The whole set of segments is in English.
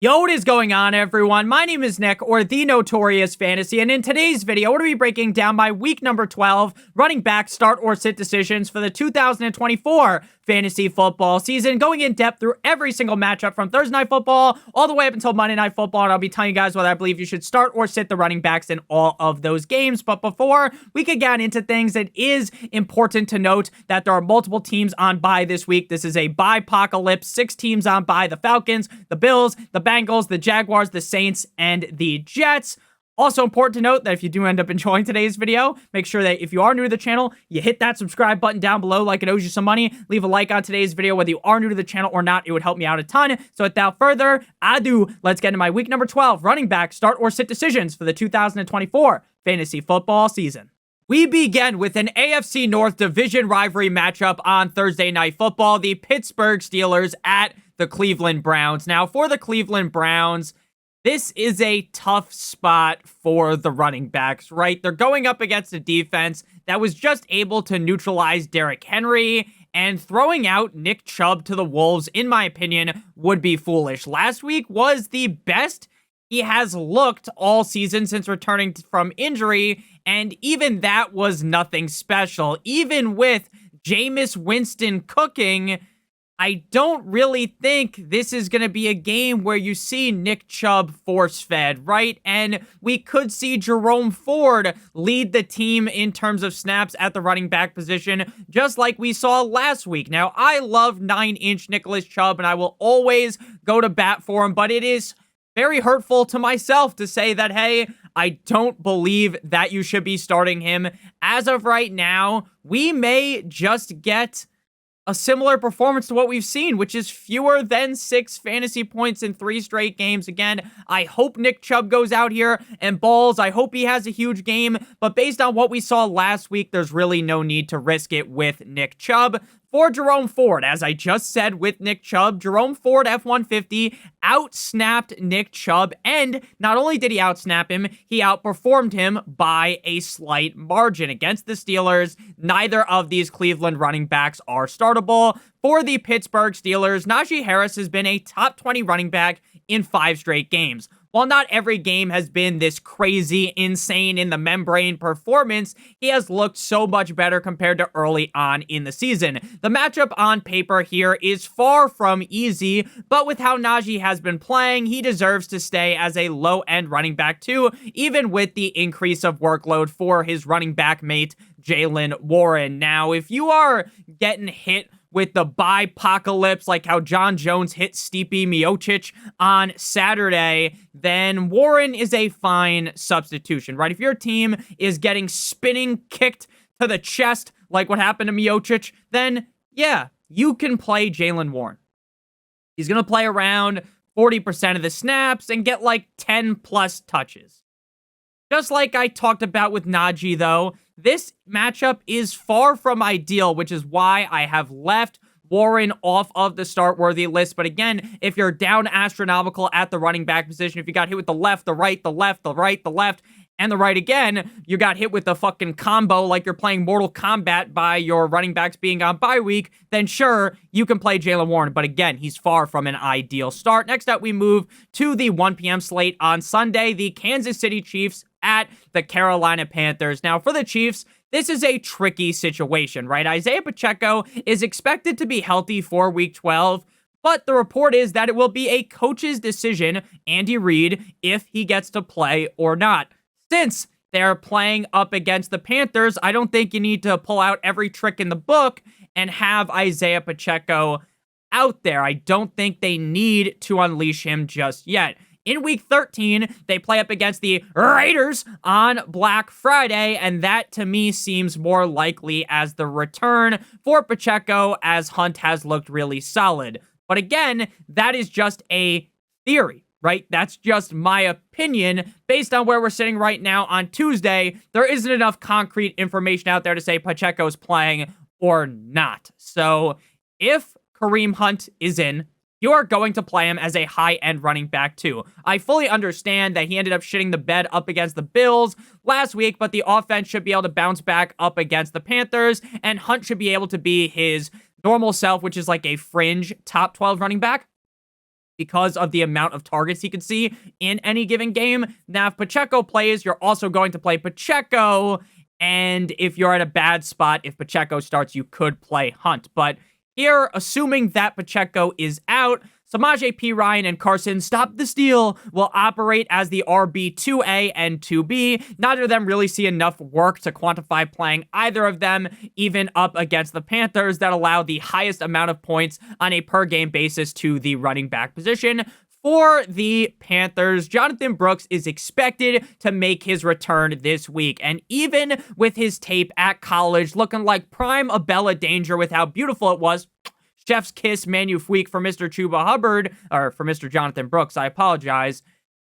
Yo, what is going on, everyone? My name is Nick, or the Notorious Fantasy, and in today's video, we're going to be breaking down my week number 12 running back start or sit decisions for the 2024 fantasy football season, going in depth through every single matchup from Thursday Night Football all the way up until Monday Night Football, and I'll be telling you guys whether I believe you should start or sit the running backs in all of those games. But before we could get into things, it is important to note that there are multiple teams on bye this week. This is a bye-pocalypse, 6 teams on bye: the Falcons, the Bills, the Bengals, the Jaguars, the Saints, and the Jets. Also important to note that if you do end up enjoying today's video, make sure that if you are new to the channel, you hit that subscribe button down below like it owes you some money. Leave a like on today's video whether you are new to the channel or not. It would help me out a ton. So without further ado, let's get into my week number 12 running back start or sit decisions for the 2024 fantasy football season. We begin with an AFC North division rivalry matchup on Thursday Night Football, the Pittsburgh Steelers at the Cleveland Browns. Now, for the Cleveland Browns, this is a tough spot for the running backs, right? They're going up against a defense that was just able to neutralize Derrick Henry, and throwing out Nick Chubb to the Wolves, in my opinion, would be foolish. Last week was the best he has looked all season since returning from injury, and even that was nothing special. Even with Jameis Winston cooking, I don't really think this is going to be a game where you see Nick Chubb force-fed, right? And we could see Jerome Ford lead the team in terms of snaps at the running back position, just like we saw last week. Now, I love 9-inch Nicholas Chubb, and I will always go to bat for him, but it is very hurtful to myself to say that, hey, I don't believe that you should be starting him. As of right now, we may just get a similar performance to what we've seen, which is fewer than 6 fantasy points in 3 straight games. Again, I hope Nick Chubb goes out here and balls. I hope he has a huge game, but based on what we saw last week, there's really no need to risk it with Nick Chubb. For Jerome Ford, as I just said with Nick Chubb, Jerome Ford F-150 outsnapped Nick Chubb, and not only did he outsnap him, he outperformed him by a slight margin. Against the Steelers, neither of these Cleveland running backs are startable. For the Pittsburgh Steelers, Najee Harris has been a top 20 running back in 5 straight games. While not every game has been this crazy, insane in the membrane performance, he has looked so much better compared to early on in the season. The matchup on paper here is far from easy, but with how Najee has been playing, he deserves to stay as a low-end running back too, even with the increase of workload for his running back mate, Jaylen Warren. Now, if you are getting hit with the bye-pocalypse, like how John Jones hit Stipe Miocic on Saturday, then Warren is a fine substitution, right? If your team is getting spinning kicked to the chest, like what happened to Miocic, then yeah, you can play Jaylen Warren. He's going to play around 40% of the snaps and get like 10+ touches. Just like I talked about with Najee, though, this matchup is far from ideal, which is why I have left Warren off of the start-worthy list. But again, if you're down astronomical at the running back position, if you got hit with the left, the right, the left, the right, the left, and the right again, you got hit with the fucking combo like you're playing Mortal Kombat by your running backs being on bye week, then sure, you can play Jaylen Warren. But again, he's far from an ideal start. Next up, we move to the 1 p.m. slate on Sunday, the Kansas City Chiefs at the Carolina Panthers. Now, for the Chiefs, this is a tricky situation, right? Isaiah Pacheco is expected to be healthy for Week 12, but the report is that it will be a coach's decision, Andy Reid, if he gets to play or not. Since they're playing up against the Panthers, I don't think you need to pull out every trick in the book and have Isaiah Pacheco out there. I don't think they need to unleash him just yet. In Week 13, they play up against the Raiders on Black Friday, and that to me seems more likely as the return for Pacheco, as Hunt has looked really solid. But again, that is just a theory, right? That's just my opinion. Based on where we're sitting right now on Tuesday, there isn't enough concrete information out there to say Pacheco's playing or not. So if Kareem Hunt is in, you are going to play him as a high-end running back too. I fully understand that he ended up shitting the bed up against the Bills last week, but the offense should be able to bounce back up against the Panthers, and Hunt should be able to be his normal self, which is like a fringe top 12 running back. because of the amount of targets he could see in any given game. Now, if Pacheco plays, you're also going to play Pacheco. And if you're at a bad spot, if Pacheco starts, you could play Hunt. But here, assuming that Pacheco is out, Samaje Perine and Carson Stop the Steal will operate as the RB 2A and 2B. Neither of them really see enough work to quantify playing either of them, even up against the Panthers that allow the highest amount of points on a per-game basis to the running back position. For the Panthers, Jonathan Brooks is expected to make his return this week. And even with his tape at college looking like prime Abella danger with how beautiful it was, chef's kiss magnifique for Mr. Chuba Hubbard, or for Mr. Jonathan Brooks, I apologize.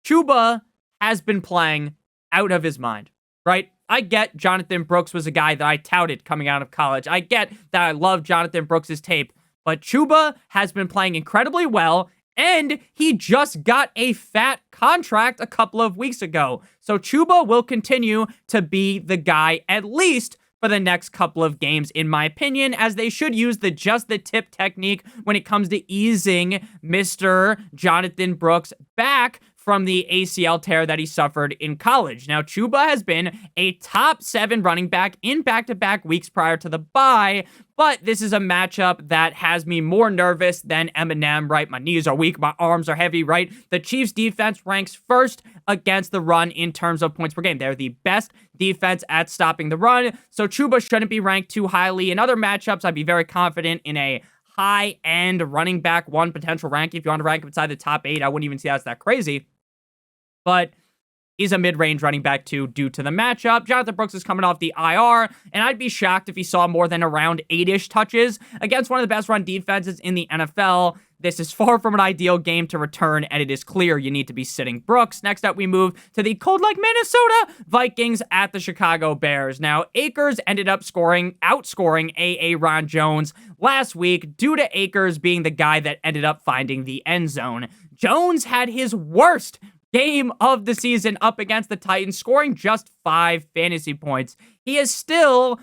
Chuba has been playing out of his mind, right? I get Jonathan Brooks was a guy that I touted coming out of college. I get that I love Jonathan Brooks' tape, but Chuba has been playing incredibly well, and he just got a fat contract a couple of weeks ago. So Chuba will continue to be the guy, at least for the next couple of games, in my opinion, as they should use the just the tip technique when it comes to easing Mr. Jonathan Brooks back from the ACL tear that he suffered in college. Now, Chuba has been a top 7 running back in back-to-back weeks prior to the bye, but this is a matchup that has me more nervous than Eminem, right? My knees are weak, my arms are heavy, right? The Chiefs defense ranks first against the run in terms of points per game. They're the best defense at stopping the run, so Chuba shouldn't be ranked too highly. In other matchups, I'd be very confident in a high-end running back 1 potential rank. If you want to rank him inside the top 8, I wouldn't even say that's that crazy. But he's a mid-range running back 2 due to the matchup. Jonathan Brooks is coming off the IR, and I'd be shocked if he saw more than around 8-ish touches against one of the best run defenses in the NFL. This is far from an ideal game to return, and it is clear you need to be sitting Brooks. Next up, we move to the cold like Minnesota Vikings at the Chicago Bears. Now, Akers ended up outscoring A.A. Ron Jones last week due to Akers being the guy that ended up finding the end zone. Jones had his worst game of the season up against the Titans, scoring just 5 fantasy points. He has still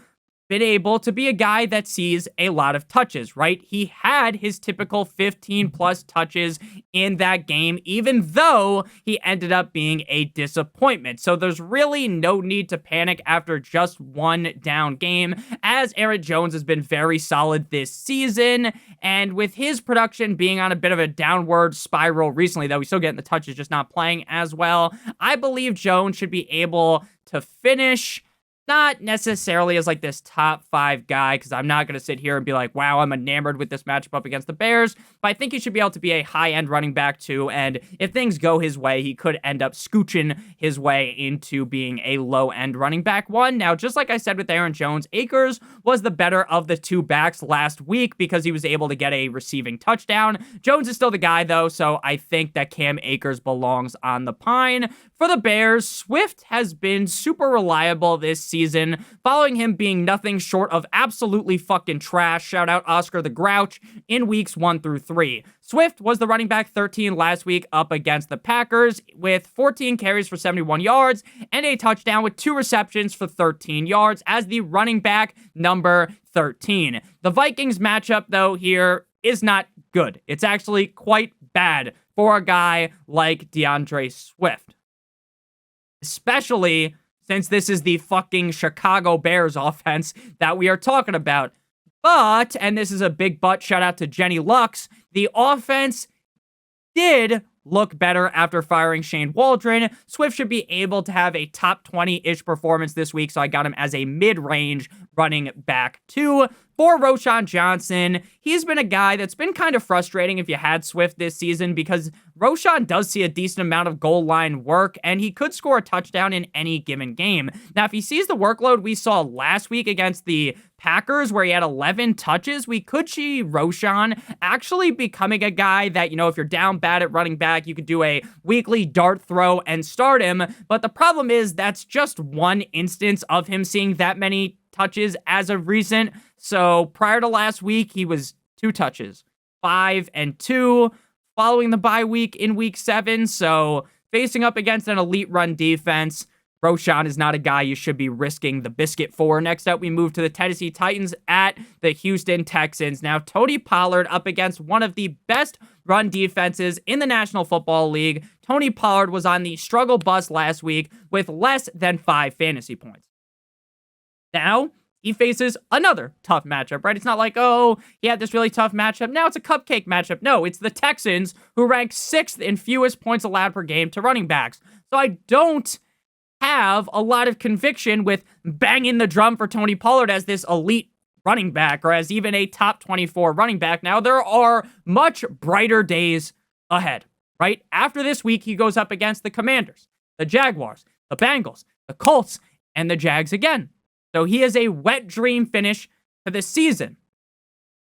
been able to be a guy that sees a lot of touches, right? He had his typical 15 plus touches in that game, even though he ended up being a disappointment. So there's really no need to panic after just one down game, as Aaron Jones has been very solid this season. And with his production being on a bit of a downward spiral recently, though he's still getting the touches, just not playing as well, I believe Jones should be able to finish not necessarily as like this top 5 guy, because I'm not going to sit here and be like, wow, I'm enamored with this matchup up against the Bears, but I think he should be able to be a high-end running back too, and if things go his way, he could end up scooching his way into being a low-end running back 1. Now, just like I said with Aaron Jones, Akers was the better of the 2 backs last week because he was able to get a receiving touchdown. Jones is still the guy, though, so I think that Cam Akers belongs on the pine. For the Bears, Swift has been super reliable this season, following him being nothing short of absolutely fucking trash. Shout out Oscar the Grouch in weeks 1 through 3. Swift was the running back 13 last week up against the Packers with 14 carries for 71 yards and a touchdown with 2 receptions for 13 yards as the running back number 13. The Vikings matchup, though, here is not good. It's actually quite bad for a guy like DeAndre Swift, especially since this is the fucking Chicago Bears offense that we are talking about. But, and this is a big but, shout out to Jenny Lux, the offense did look better after firing Shane Waldron. Swift should be able to have a top 20-ish performance this week, so I got him as a mid-range running back 2. For Roschon Johnson, he's been a guy that's been kind of frustrating if you had Swift this season because Roschon does see a decent amount of goal line work, and he could score a touchdown in any given game. Now, if he sees the workload we saw last week against the Packers, where he had 11 touches, we could see Roschon actually becoming a guy that, you know, if you're down bad at running back, you could do a weekly dart throw and start him. But the problem is that's just one instance of him seeing that many touches as of recent. So prior to last week, he was 2 touches, 5 and 2, following the bye week in week 7. So facing up against an elite run defense, Roschon is not a guy you should be risking the biscuit for. Next up, we move to the Tennessee Titans at the Houston Texans. Now, Tony Pollard up against one of the best run defenses in the National Football League. Tony Pollard was on the struggle bus last week with less than 5 fantasy points. Now, he faces another tough matchup, right? It's not like, oh, he had this really tough matchup. Now it's a cupcake matchup. No, it's the Texans, who rank 6th in fewest points allowed per game to running backs. So I don't have a lot of conviction with banging the drum for Tony Pollard as this elite running back or as even a top 24 running back. Now, there are much brighter days ahead, right? After this week, he goes up against the Commanders, the Jaguars, the Bengals, the Colts, and the Jags again. So he has a wet dream finish to the season.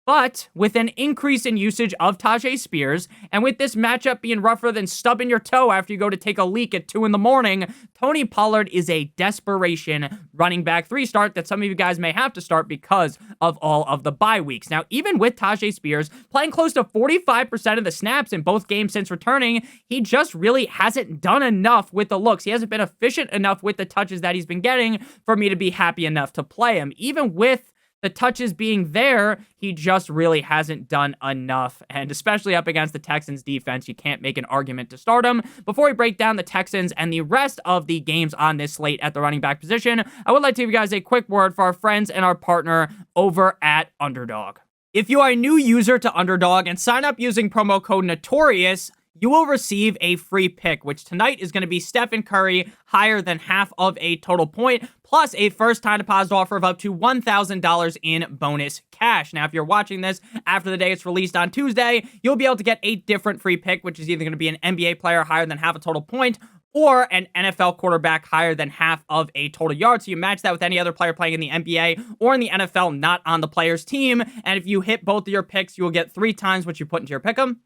But with an increase in usage of Tajay Spears, and with this matchup being rougher than stubbing your toe after you go to take a leak at 2 a.m, Tony Pollard is a desperation running back 3 start that some of you guys may have to start because of all of the bye weeks. Now, even with Tajay Spears playing close to 45% of the snaps in both games since returning, he just really hasn't done enough with the looks. He hasn't been efficient enough with the touches that he's been getting for me to be happy enough to play him. Even with the touches being there, he just really hasn't done enough. And especially up against the Texans defense, you can't make an argument to start him. Before we break down the Texans and the rest of the games on this slate at the running back position, I would like to give you guys a quick word for our friends and our partner over at Underdog. If you are a new user to Underdog and sign up using promo code Notorious, you will receive a free pick, which tonight is going to be Stephen Curry higher than half of a total point, plus a first-time deposit offer of up to $1,000 in bonus cash. Now, if you're watching this after the day it's released on Tuesday, you'll be able to get a different free pick, which is either going to be an NBA player higher than half a total point or an NFL quarterback higher than half of a total yard. So you match that with any other player playing in the NBA or in the NFL not on the player's team. And if you hit both of your picks, you will get 3 times what you put into your pick'em.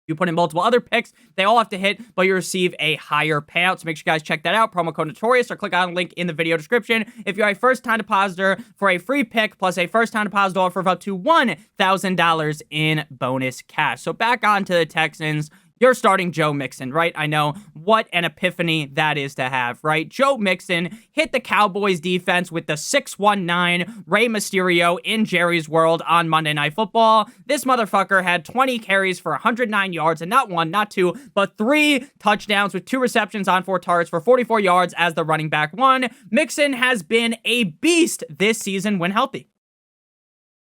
You put in multiple other picks, they all have to hit, but you receive a higher payout. So make sure you guys check that out. Promo code Notorious, or click on the link in the video description. If you're a first-time depositor for a free pick plus a first-time deposit offer of up to $1,000 in bonus cash. So back on to the Texans. You're starting Joe Mixon, right? I know. What an epiphany that is to have, right? Joe Mixon hit the Cowboys defense with the 619 Rey Mysterio in Jerry's World on Monday Night Football. This motherfucker had 20 carries for 109 yards, and not 1, not 2, but 3 touchdowns with 2 receptions on 4 targets for 44 yards as the running back 1. Mixon has been a beast this season when healthy.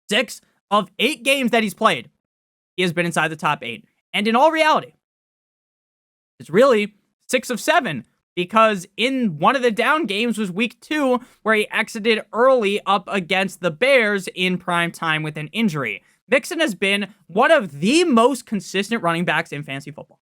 6 of 8 games that he's played, he has been inside the top 8. And in all reality, it's really 6 of 7, because in one of the down games was week 2, where he exited early up against the Bears in prime time with an injury. Mixon has been one of the most consistent running backs in fantasy football.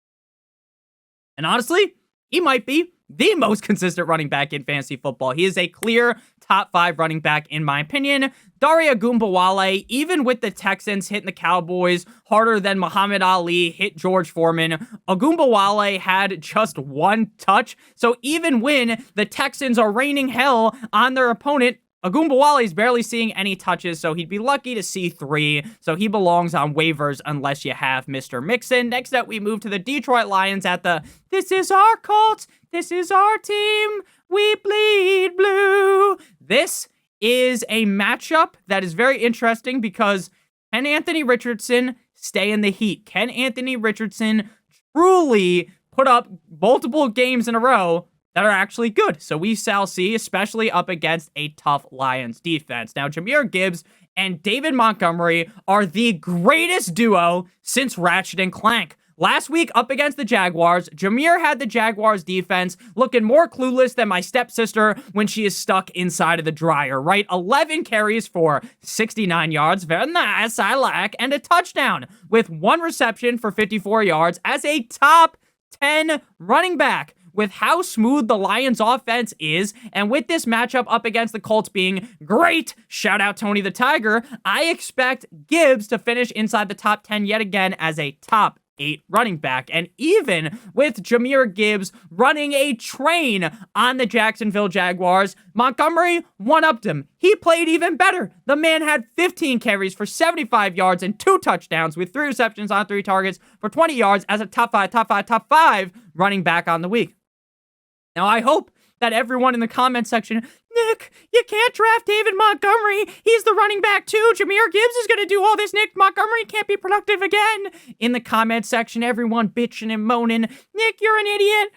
And honestly, he might be the most consistent running back in fantasy football. He is a clear top 5 running back, in my opinion. Dare Ogunbowale, even with the Texans hitting the Cowboys harder than Muhammad Ali hit George Foreman, Ogunbowale had just 1 touch. So even when the Texans are raining hell on their opponent, Ogunbowale is barely seeing any touches, so he'd be lucky to see 3. So he belongs on waivers unless you have Mr. Mixon. Next up, we move to the Detroit Lions at the "This is our Colts, this is our team, we bleed blue." This is a matchup that is very interesting because can Anthony Richardson stay in the heat? Can Anthony Richardson truly put up multiple games in a row that are actually good? So we shall see, especially up against a tough Lions defense. Now, Jahmyr Gibbs and David Montgomery are the greatest duo since Ratchet and Clank. Last week, up against the Jaguars, Jahmyr had the Jaguars defense looking more clueless than my stepsister when she is stuck inside of the dryer, right? 11 carries for 69 yards, very nice, I like, and a touchdown with 1 reception for 54 yards as a top 10 running back. With how smooth the Lions offense is, and with this matchup up against the Colts being great, shout out Tony the Tiger, I expect Gibbs to finish inside the top 10 yet again as a top 8 running back. And even with Jahmyr Gibbs running a train on the Jacksonville Jaguars, Montgomery one-upped him. He played even better. The man had 15 carries for 75 yards and 2 touchdowns with 3 receptions on 3 targets for 20 yards as a top 5 running back on the week. Now, I hope that everyone in the comment section, Nick, you can't draft David Montgomery. He's the running back too. Jahmyr Gibbs is going to do all this. Nick, Montgomery can't be productive again. In the comment section, everyone bitching and moaning, Nick, you're an idiot.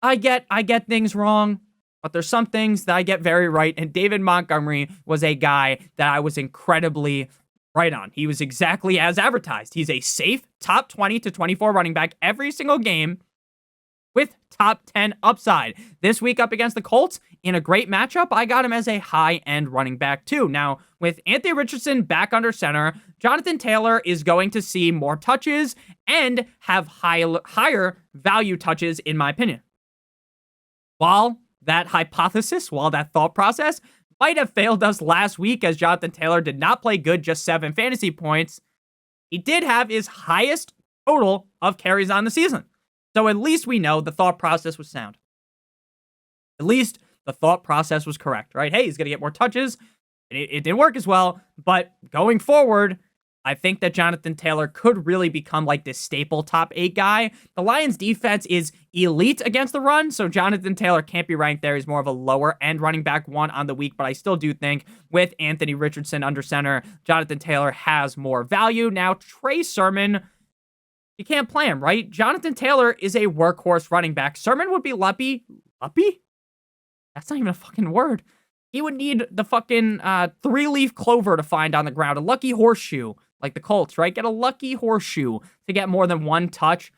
I get things wrong, but there's some things that I get very right, and David Montgomery was a guy that I was incredibly right on. He was exactly as advertised. He's a safe top 20 to 24 running back every single game with top 10 upside. This week up against the Colts, in a great matchup, I got him as a high-end running back too. Now, with Anthony Richardson back under center, Jonathan Taylor is going to see more touches and have higher value touches, in my opinion. While that thought process might have failed us last week as Jonathan Taylor did not play good, just 7 fantasy points, he did have his highest total of carries on the season. So at least we know the thought process was sound. At least the thought process was correct, right? Hey, he's going to get more touches. It didn't work as well, but going forward, I think that Jonathan Taylor could really become like this staple top 8 guy. The Lions defense is elite against the run, so Jonathan Taylor can't be ranked there. He's more of a lower end running back 1 on the week, but I still do think with Anthony Richardson under center, Jonathan Taylor has more value. Now, Trey Sermon, you can't play him, right? Jonathan Taylor is a workhorse running back. Sermon would be lumpy. Lumpy? That's not even a fucking word. He would need the fucking 3-leaf clover to find on the ground, a lucky horseshoe. Like the Colts, right? Get a lucky horseshoe to get more than 1 touch.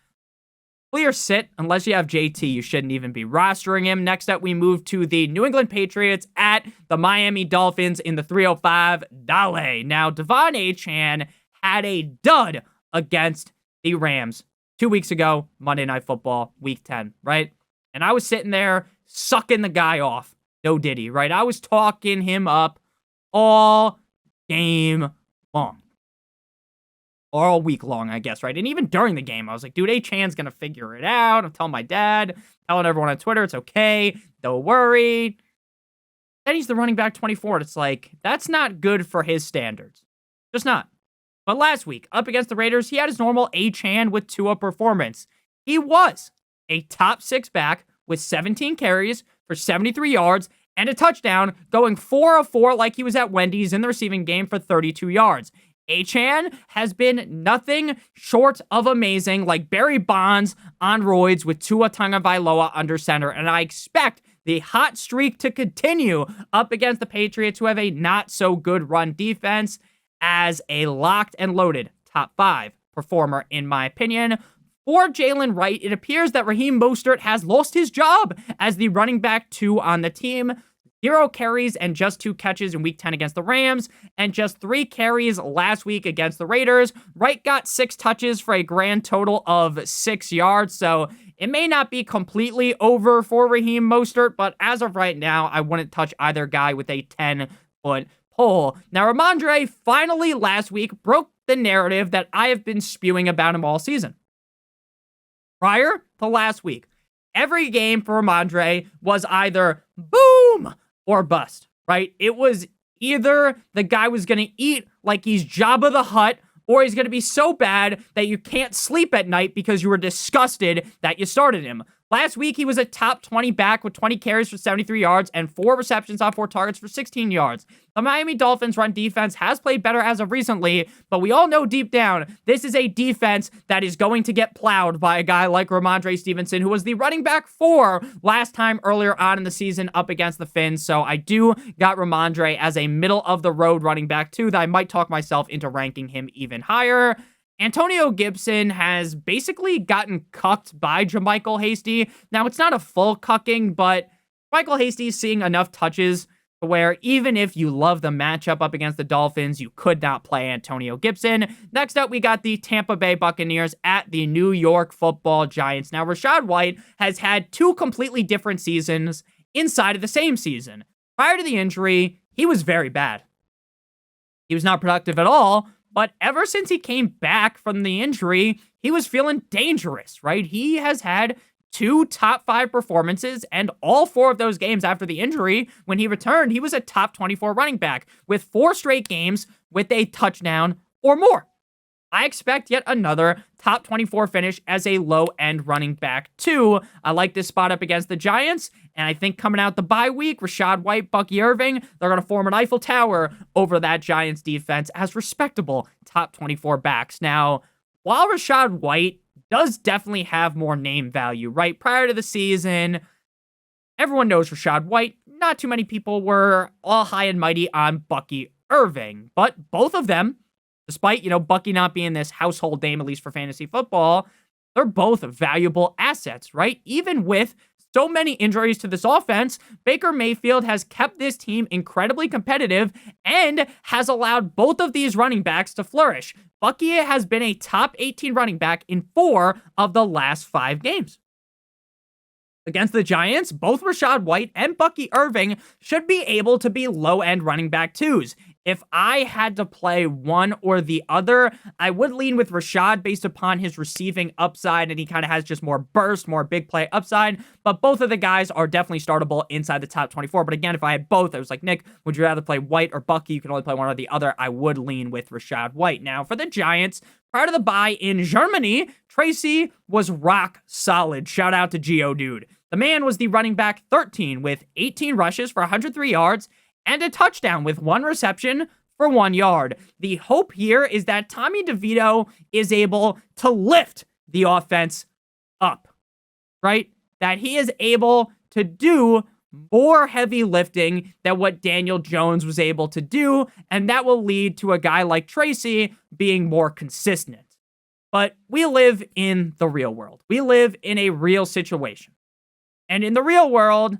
Clear sit. Unless you have JT, you shouldn't even be rostering him. Next up, we move to the New England Patriots at the Miami Dolphins in the 305 Dale. Now, Devon Achane had a dud against the Rams 2 weeks ago, Monday Night Football, Week 10, right? And I was sitting there sucking the guy off. No diddy, right? I was talking him up all game long. Or all week long, I guess, right? And even during the game, I was like, dude, Achane's going to figure it out. I'm telling my dad, telling everyone on Twitter, it's okay. Don't worry. Then he's the running back 24. And it's like, that's not good for his standards. Just not. But last week, up against the Raiders, he had his normal Achane with Tua performance. He was a top 6 back with 17 carries for 73 yards and a touchdown, going 4 of 4 like he was at Wendy's in the receiving game for 32 yards. Achane has been nothing short of amazing, like Barry Bonds on roids with Tua Tagovailoa under center, and I expect the hot streak to continue up against the Patriots, who have a not-so-good run defense, as a locked and loaded top 5 performer, in my opinion. For Jalen Wright, it appears that Raheem Mostert has lost his job as the running back 2 on the team. 0 carries and just 2 catches in Week 10 against the Rams, and just 3 carries last week against the Raiders. Wright got 6 touches for a grand total of 6 yards, so it may not be completely over for Raheem Mostert, but as of right now, I wouldn't touch either guy with a 10-foot pole. Now, Ramondre finally last week broke the narrative that I have been spewing about him all season. Prior to last week, every game for Ramondre was either boom or bust, right? It was either the guy was going to eat like he's Jabba the Hutt, or he's going to be so bad that you can't sleep at night because you were disgusted that you started him. Last week, he was a top 20 back with 20 carries for 73 yards and 4 receptions on 4 targets for 16 yards. The Miami Dolphins run defense has played better as of recently, but we all know deep down, this is a defense that is going to get plowed by a guy like Ramondre Stevenson, who was the running back 4 last time earlier on in the season up against the Fins. So I do got Ramondre as a middle-of-the-road running back 2 that I might talk myself into ranking him even higher. Antonio Gibson has basically gotten cucked by JaMycal Hasty. Now, it's not a full cucking, but JaMycal Hasty is seeing enough touches to where even if you love the matchup up against the Dolphins, you could not play Antonio Gibson. Next up, we got the Tampa Bay Buccaneers at the New York Football Giants. Now, Rachaad White has had 2 completely different seasons inside of the same season. Prior to the injury, he was very bad. He was not productive at all. But ever since he came back from the injury, he was feeling dangerous, right? He has had 2 top 5 performances, and all 4 of those games after the injury, when he returned, he was a top 24 running back with 4 straight games with a touchdown or more. I expect yet another top 24 finish as a low-end running back, too. I like this spot up against the Giants, and I think coming out the bye week, Rachaad White, Bucky Irving, they're going to form an Eiffel Tower over that Giants defense as respectable top 24 backs. Now, while Rachaad White does definitely have more name value, right? Prior to the season, everyone knows Rachaad White. Not too many people were all high and mighty on Bucky Irving, but both of them, despite, Bucky not being this household name, at least for fantasy football, they're both valuable assets, right? Even with so many injuries to this offense, Baker Mayfield has kept this team incredibly competitive and has allowed both of these running backs to flourish. Bucky has been a top 18 running back in 4 of the last 5 games. Against the Giants, both Rachaad White and Bucky Irving should be able to be low-end running back 2s. If I had to play one or the other, I would lean with Rachaad based upon his receiving upside, and he kind of has just more burst, more big play upside, but both of the guys are definitely startable inside the top 24. But again, if I had both, I was like, Nick, would you rather play White or Bucky? You can only play one or the other. I would lean with Rachaad White. Now, for the Giants, prior to the bye in Germany, Tracy was rock solid. Shout out to Geodude. The man was the running back 13 with 18 rushes for 103 yards, and a touchdown with 1 reception for 1 yard. The hope here is that Tommy DeVito is able to lift the offense up, right? That he is able to do more heavy lifting than what Daniel Jones was able to do, and that will lead to a guy like Tracy being more consistent. But we live in the real world. We live in a real situation. And in the real world,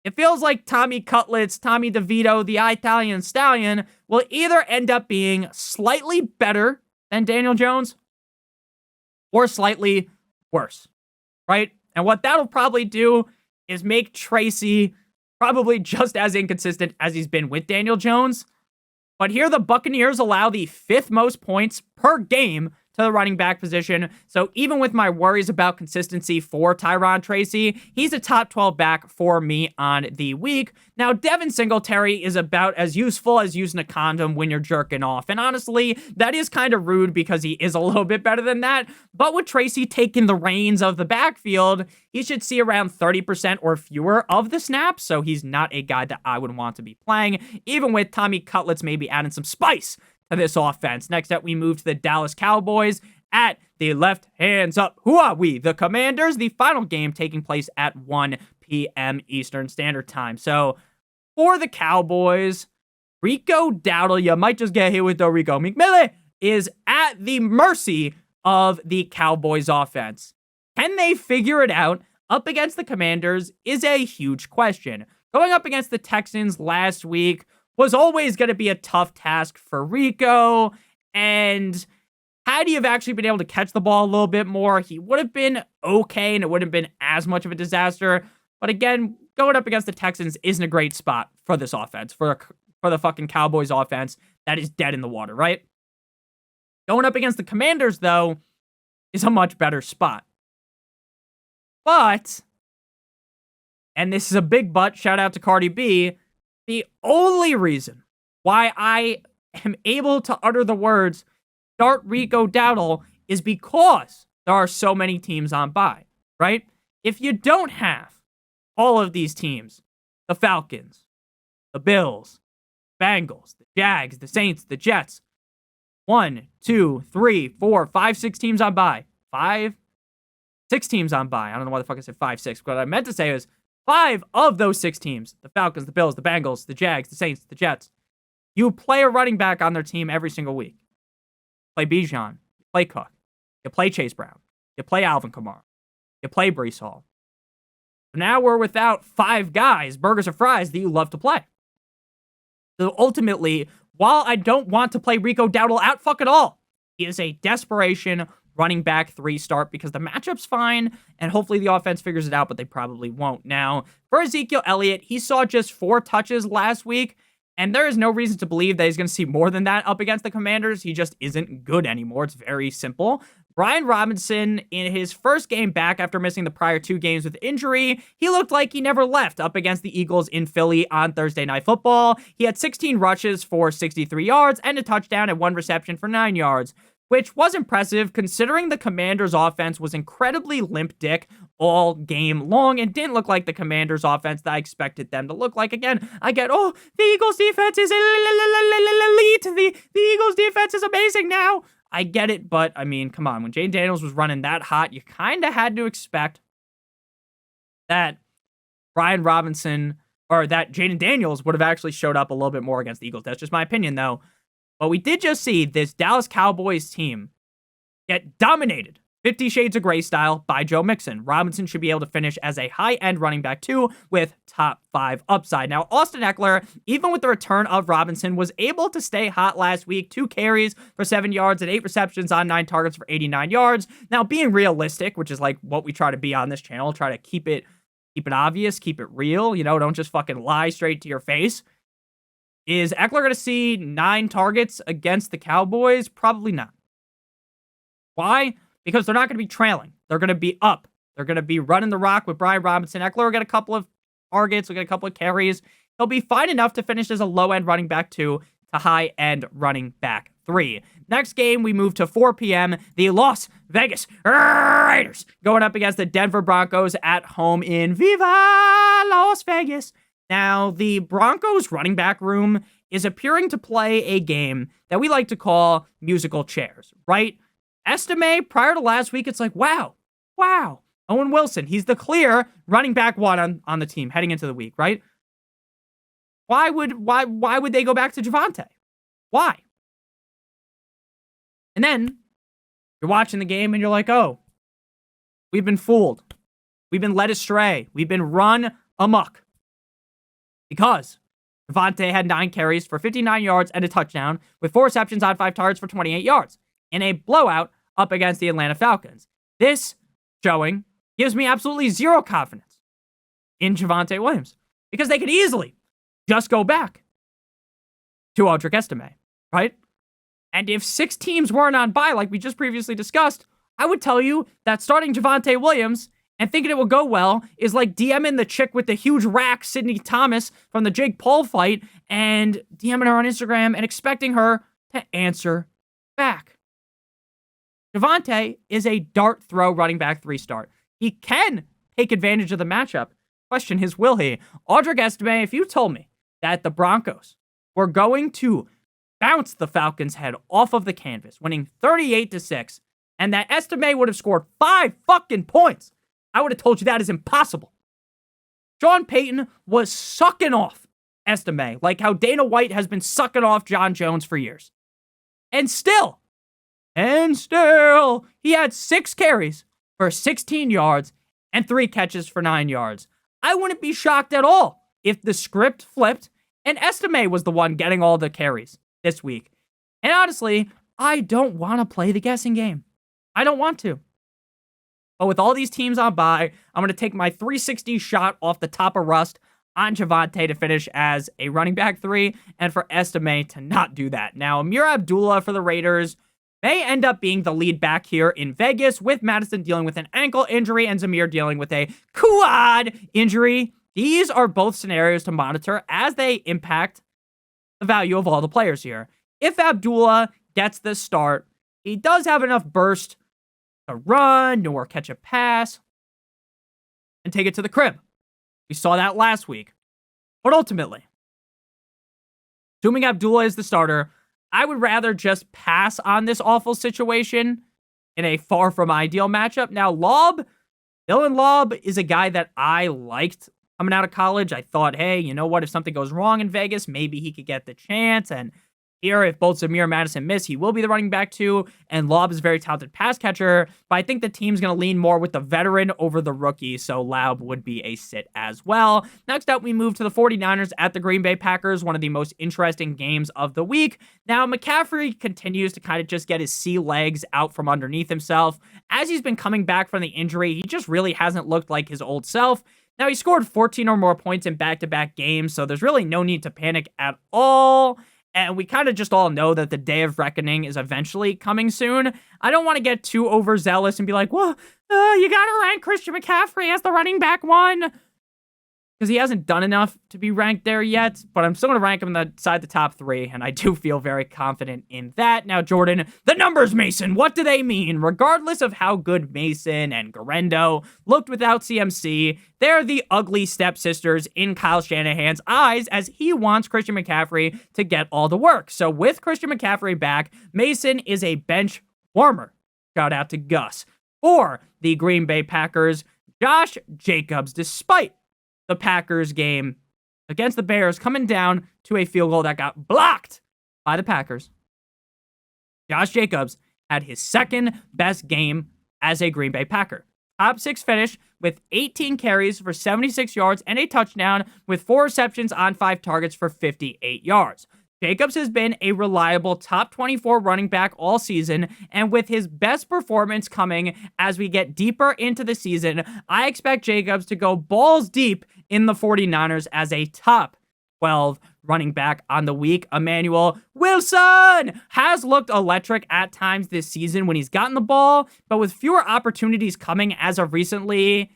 it feels like Tommy Cutlets, Tommy DeVito, the Italian Stallion, will either end up being slightly better than Daniel Jones or slightly worse, right? And what that'll probably do is make Tracy probably just as inconsistent as he's been with Daniel Jones. But here the Buccaneers allow the 5th most points per game to the running back position. So even with my worries about consistency for Tyron Tracy, he's a top 12 back for me on the week. Now, Devin Singletary is about as useful as using a condom when you're jerking off. And honestly, that is kind of rude because he is a little bit better than that. But with Tracy taking the reins of the backfield, he should see around 30% or fewer of the snaps. So he's not a guy that I would want to be playing, even with Tommy Cutlets maybe adding some spice to this offense. Next up, we move to the Dallas Cowboys at the left hands up. Who are we? The Commanders. The final game taking place at 1 p.m. Eastern Standard Time. So for the Cowboys, Rico Dowdle, you might just get hit with Dorico McMillan, is at the mercy of the Cowboys offense. Can they figure it out up against the Commanders is a huge question. Going up against the Texans last week was always going to be a tough task for Rico, and had he have actually been able to catch the ball a little bit more, he would have been okay, and it wouldn't have been as much of a disaster. But again, going up against the Texans isn't a great spot for this offense, for the fucking Cowboys offense that is dead in the water, right? Going up against the Commanders, though, is a much better spot. But, and this is a big but, shout out to Cardi B, the only reason why I am able to utter the words start Rico Dowdle is because there are so many teams on bye, right? If you don't have all of these teams, the Falcons, the Bills, Bengals, the Jags, the Saints, the Jets, 1, 2, 3, 4, 5, 6 teams on bye. 6 teams on bye. I don't know why the fuck I said 5, 6. What I meant to say was 5 of those 6 teams, the Falcons, the Bills, the Bengals, the Jags, the Saints, the Jets, you play a running back on their team every single week. You play Bijan, you play Cook, you play Chase Brown, you play Alvin Kamara, you play Breece Hall. Now we're without 5 guys, burgers or fries, that you love to play. So ultimately, while I don't want to play Rico Dowdle out fuck at all, he is a desperation running back 3 start because the matchup's fine, and hopefully the offense figures it out, but they probably won't. Now, for Ezekiel Elliott, he saw just 4 touches last week, and there is no reason to believe that he's going to see more than that up against the Commanders. He just isn't good anymore. It's very simple. Brian Robinson, in his first game back after missing the prior 2 games with injury, he looked like he never left up against the Eagles in Philly on Thursday Night Football. He had 16 rushes for 63 yards and a touchdown and 1 reception for 9 yards. which was impressive considering the Commanders' offense was incredibly limp dick all game long and didn't look like the Commanders' offense that I expected them to look like. Again, I get, oh, the Eagles' defense is elite. The Eagles' defense is amazing now. I get it, but, I mean, come on. When Jane Daniels was running that hot, you kind of had to expect that Brian Robinson, or that Jaden Daniels would have actually showed up a little bit more against the Eagles. That's just my opinion, though. But we did just see this Dallas Cowboys team get dominated 50 Shades of Grey style by Joe Mixon. Robinson should be able to finish as a high-end running back, too, with top 5 upside. Now, Austin Eckler, even with the return of Robinson, was able to stay hot last week. 2 carries for 7 yards and 8 receptions on 9 targets for 89 yards. Now, being realistic, which is like what we try to be on this channel, try to keep it obvious, keep it real, don't just fucking lie straight to your face. Is Eckler going to see 9 targets against the Cowboys? Probably not. Why? Because they're not going to be trailing. They're going to be up. They're going to be running the rock with Brian Robinson. Eckler will get a couple of targets, will get a couple of carries. He'll be fine enough to finish as a low-end running back 2 to high-end running back 3. Next game, we move to 4 p.m. The Las Vegas Raiders going up against the Denver Broncos at home in Viva Las Vegas. Now, the Broncos running back room is appearing to play a game that we like to call musical chairs, right? Estime, prior to last week, it's like, wow. Owen Wilson, he's the clear running back 1 on the team heading into the week, right? Why would they go back to Javonte? Why? And then you're watching the game and you're like, oh, we've been fooled. We've been led astray. We've been run amok. Because Javonte had 9 carries for 59 yards and a touchdown with 4 receptions on 5 targets for 28 yards in a blowout up against the Atlanta Falcons. This showing gives me absolutely zero confidence in Javonte Williams because they could easily just go back to Audric Estime, right? And if 6 teams weren't on bye, like we just previously discussed, I would tell you that starting Javonte Williams and thinking it will go well is like DMing the chick with the huge rack, Sydney Thomas, from the Jake Paul fight, and DMing her on Instagram and expecting her to answer back. Javonte is a dart throw running back 3 start. He can take advantage of the matchup. Question is, will he? Audric Estime, if you told me that the Broncos were going to bounce the Falcons' head off of the canvas, winning 38-6, and that Estime would have scored 5 fucking points, I would have told you that is impossible. Sean Payton was sucking off Estime, like how Dana White has been sucking off John Jones for years. And still, he had 6 carries for 16 yards and 3 catches for 9 yards. I wouldn't be shocked at all if the script flipped and Estime was the one getting all the carries this week. And honestly, I don't want to play the guessing game. I don't want to. But with all these teams on bye, I'm going to take my 360 shot off the top of rust on Javonte to finish as a running back 3, and for Estime to not do that. Now, Amir Abdullah for the Raiders may end up being the lead back here in Vegas, with Madison dealing with an ankle injury and Zamir dealing with a quad injury. These are both scenarios to monitor as they impact the value of all the players here. If Abdullah gets the start, he does have enough burst to run or catch a pass and take it to the crib. We saw that last week. But ultimately, assuming Abdullah is the starter, I would rather just pass on this awful situation in a far from ideal matchup. Now, Dylan Lobb is a guy that I liked coming out of college. I thought, hey, you know what? If something goes wrong in Vegas, maybe he could get the chance. And here, if both Zamir and Madison miss, he will be the running back 2. And Lobb is a very talented pass catcher. But I think the team's going to lean more with the veteran over the rookie. So Lobb would be a sit as well. Next up, we move to the 49ers at the Green Bay Packers, one of the most interesting games of the week. Now, McCaffrey continues to kind of just get his sea legs out from underneath himself. As he's been coming back from the injury, he just really hasn't looked like his old self. Now, he scored 14 or more points in back-to-back games, so there's really no need to panic at all. And we kind of just all know that the day of reckoning is eventually coming soon. I don't want to get too overzealous and be like, well, you got to rank Christian McCaffrey as the running back 1. because he hasn't done enough to be ranked there yet, but I'm still going to rank him inside the top 3, and I do feel very confident in that. Now, Jordan, the numbers, Mason, what do they mean? Regardless of how good Mason and Garendo looked without CMC, they're the ugly stepsisters in Kyle Shanahan's eyes as he wants Christian McCaffrey to get all the work. So with Christian McCaffrey back, Mason is a bench warmer. Shout out to Gus. For the Green Bay Packers, Josh Jacobs, despite the Packers game against the Bears coming down to a field goal that got blocked by the Packers, Josh Jacobs had his second best game as a Green Bay Packer. Top 6 finish with 18 carries for 76 yards and a touchdown with 4 receptions on 5 targets for 58 yards. Jacobs has been a reliable top 24 running back all season, and with his best performance coming as we get deeper into the season, I expect Jacobs to go balls deep in the 49ers as a top 12 running back on the week. Emmanuel Wilson has looked electric at times this season when he's gotten the ball, but with fewer opportunities coming as of recently,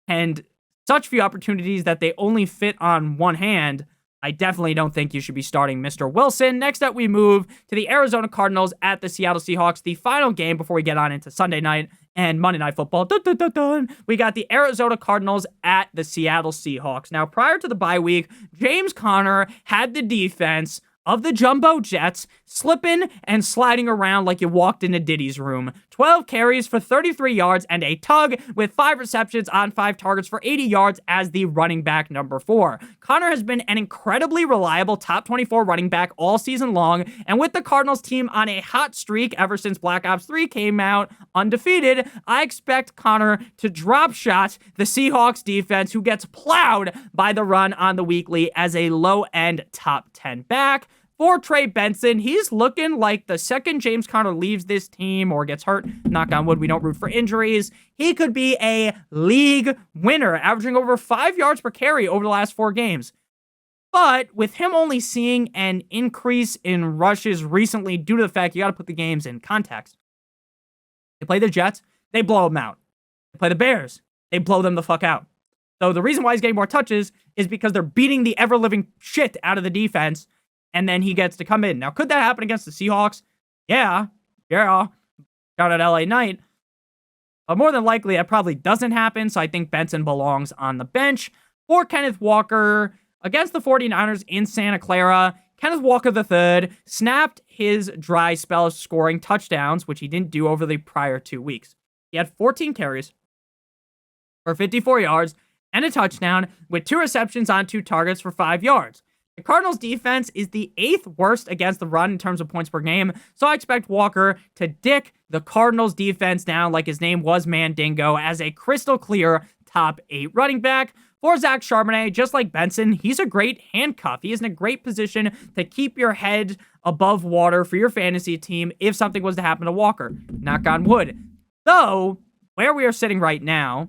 and such few opportunities that they only fit on one hand, I definitely don't think you should be starting Mr. Wilson. Next up, we move to the Arizona Cardinals at the Seattle Seahawks, the final game before we get on into Sunday night and Monday Night Football. Dun, dun, dun, dun. We got the Arizona Cardinals at the Seattle Seahawks. Now, prior to the bye week, James Conner had the defense of the Jumbo Jets slipping and sliding around like you walked into Diddy's room. 12 carries for 33 yards and a tug with 5 receptions on 5 targets for 80 yards as the running back number 4. Conner has been an incredibly reliable top 24 running back all season long, and with the Cardinals team on a hot streak ever since Black Ops 3 came out undefeated, I expect Conner to drop shot the Seahawks defense, who gets plowed by the run on the weekly as a low-end top 10 back. For Trey Benson, he's looking like the second James Conner leaves this team or gets hurt, knock on wood, we don't root for injuries, he could be a league winner, averaging over 5 yards per carry over the last 4 games. But with him only seeing an increase in rushes recently due to the fact you got to put the games in context. They play the Jets, they blow them out. They play the Bears, they blow them the fuck out. So the reason why he's getting more touches is because they're beating the ever-living shit out of the defense, and then he gets to come in. Now, could that happen against the Seahawks? Yeah. Shout out LA Knight. But more than likely, that probably doesn't happen, so I think Benson belongs on the bench. For Kenneth Walker, against the 49ers in Santa Clara, Kenneth Walker III snapped his dry spell of scoring touchdowns, which he didn't do over the prior 2 weeks. He had 14 carries for 54 yards and a touchdown with 2 receptions on 2 targets for 5 yards. The Cardinals defense is the 8th worst against the run in terms of points per game, so I expect Walker to dick the Cardinals defense down like his name was Mandingo as a crystal clear top 8 running back. For Zach Charbonnet, just like Benson, he's a great handcuff. He is in a great position to keep your head above water for your fantasy team if something was to happen to Walker. Knock on wood. Though, where we are sitting right now,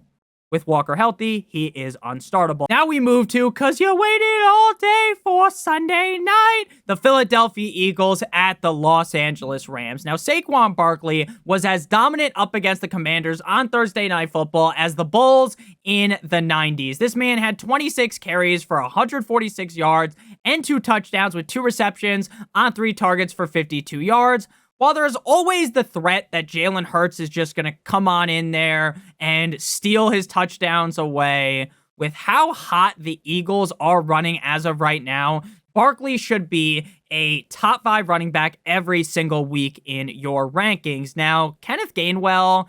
with Walker healthy, he is unstartable. Now we move to, cause you waited all day for Sunday night, the Philadelphia Eagles at the Los Angeles Rams. Now, Saquon Barkley was as dominant up against the Commanders on Thursday Night Football as the Bulls in the 90s. This man had 26 carries for 146 yards and 2 touchdowns with 2 receptions on 3 targets for 52 yards. While there's always the threat that Jalen Hurts is just going to come on in there and steal his touchdowns away, with how hot the Eagles are running as of right now, Barkley should be a top 5 running back every single week in your rankings. Now, Kenneth Gainwell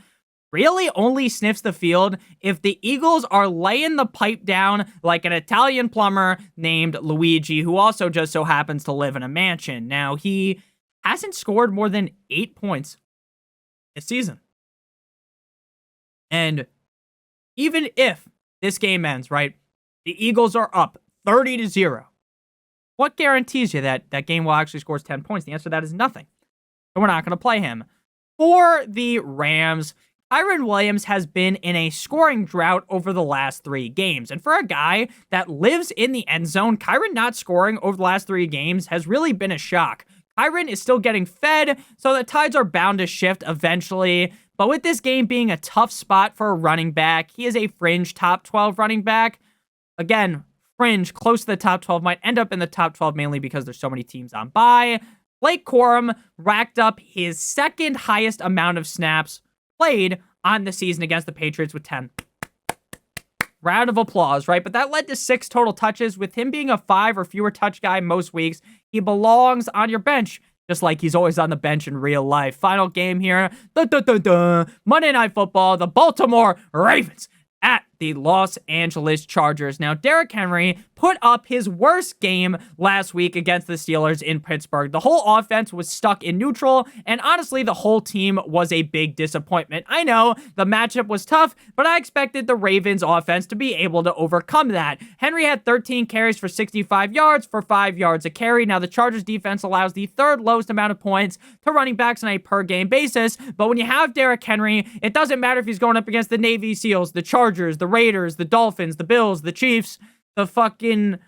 really only sniffs the field if the Eagles are laying the pipe down like an Italian plumber named Luigi, who also just so happens to live in a mansion. Now, he hasn't scored more than 8 points this season. And even if this game ends, right, the Eagles are up 30-0, what guarantees you that that game will actually scores 10 points? The answer to that is nothing. So we're not going to play him. For the Rams, Kyren Williams has been in a scoring drought over the last 3 games. And for a guy that lives in the end zone, Kyren not scoring over the last 3 games has really been a shock. Kyren is still getting fed, so the tides are bound to shift eventually. But with this game being a tough spot for a running back, he is a fringe top 12 running back. Again, fringe, close to the top 12, might end up in the top 12 mainly because there's so many teams on bye. Blake Corum racked up his second highest amount of snaps played on the season against the Patriots with 10. Round of applause, right? But that led to 6 total touches. With him being a 5 or fewer touch guy most weeks, he belongs on your bench, just like he's always on the bench in real life. Final game here. Monday Night Football, the Baltimore Ravens at the Los Angeles Chargers. Now, Derrick Henry put up his worst game last week against the Steelers in Pittsburgh. The whole offense was stuck in neutral, and honestly, the whole team was a big disappointment. I know the matchup was tough, but I expected the Ravens offense to be able to overcome that. Henry had 13 carries for 65 yards for 5 yards a carry. Now, the Chargers defense allows the third lowest amount of points to running backs on a per-game basis, but when you have Derrick Henry, it doesn't matter if he's going up against the Navy SEALs, the Chargers, the Raiders, the Dolphins, the Bills, the Chiefs, the fucking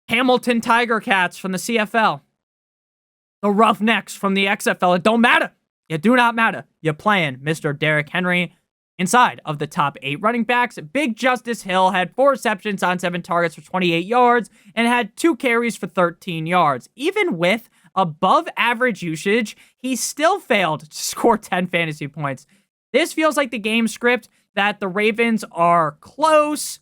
Hamilton Tiger Cats from the CFL, the Roughnecks from the XFL. It don't matter. You do not matter. You're playing Mr. Derrick Henry inside of the top 8 running backs. Big Justice Hill had 4 receptions on 7 targets for 28 yards and had 2 carries for 13 yards. Even with above average usage, he still failed to score 10 fantasy points. This feels like the game script that the Ravens are close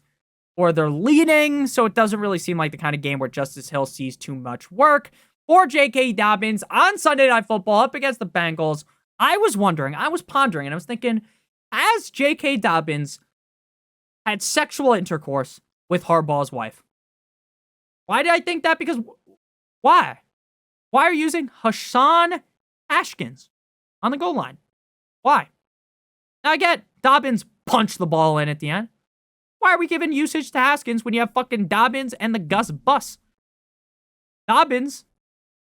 or they're leading, so it doesn't really seem like the kind of game where Justice Hill sees too much work. For J.K. Dobbins on Sunday Night Football up against the Bengals, I was pondering, and I was thinking, has J.K. Dobbins had sexual intercourse with Harbaugh's wife? Why did I think that? Because why? Why are you using Hassan Haskins on the goal line? Why? Now I get Dobbins punched the ball in at the end. Why are we giving usage to Haskins when you have fucking Dobbins and the Gus Bus? Dobbins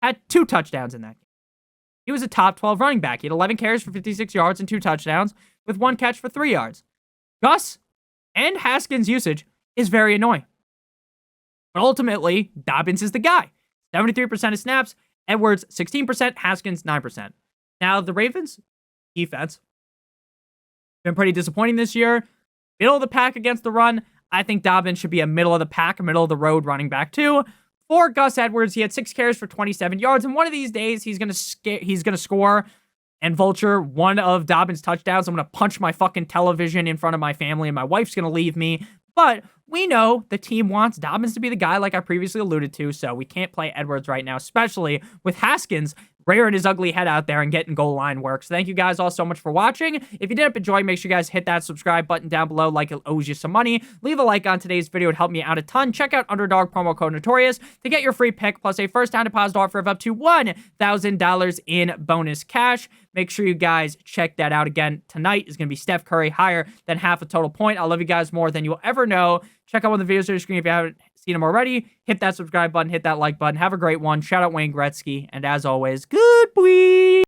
had 2 touchdowns in that game. He was a top 12 running back. He had 11 carries for 56 yards and 2 touchdowns with 1 catch for 3 yards. Gus and Haskins' usage is very annoying. But ultimately, Dobbins is the guy. 73% of snaps, Edwards 16%, Haskins 9%. Now, the Ravens defense been pretty disappointing this year. Middle of the pack against the run. I think Dobbins should be a middle of the pack, a middle of the road running back too. For Gus Edwards, he had 6 carries for 27 yards, and one of these days he's gonna score and vulture one of Dobbins' touchdowns. I'm gonna punch my fucking television in front of my family, and my wife's gonna leave me. But we know the team wants Dobbins to be the guy, like I previously alluded to, so we can't play Edwards right now, especially with Haskins rearing his ugly head out there and getting goal line work. So thank you guys all so much for watching. If you did enjoy, make sure you guys hit that subscribe button down below like it owes you some money. Leave a like on today's video. It helped me out a ton. Check out Underdog promo code Notorious to get your free pick plus a first-time deposit offer of up to $1,000 in bonus cash. Make sure you guys check that out. Again, tonight is going to be Steph Curry higher than half a total point. I love you guys more than you'll ever know. Check out one of the videos on your screen if you haven't seen them already. Hit that subscribe button, hit that like button. Have a great one. Shout out Wayne Gretzky. And as always, good boy.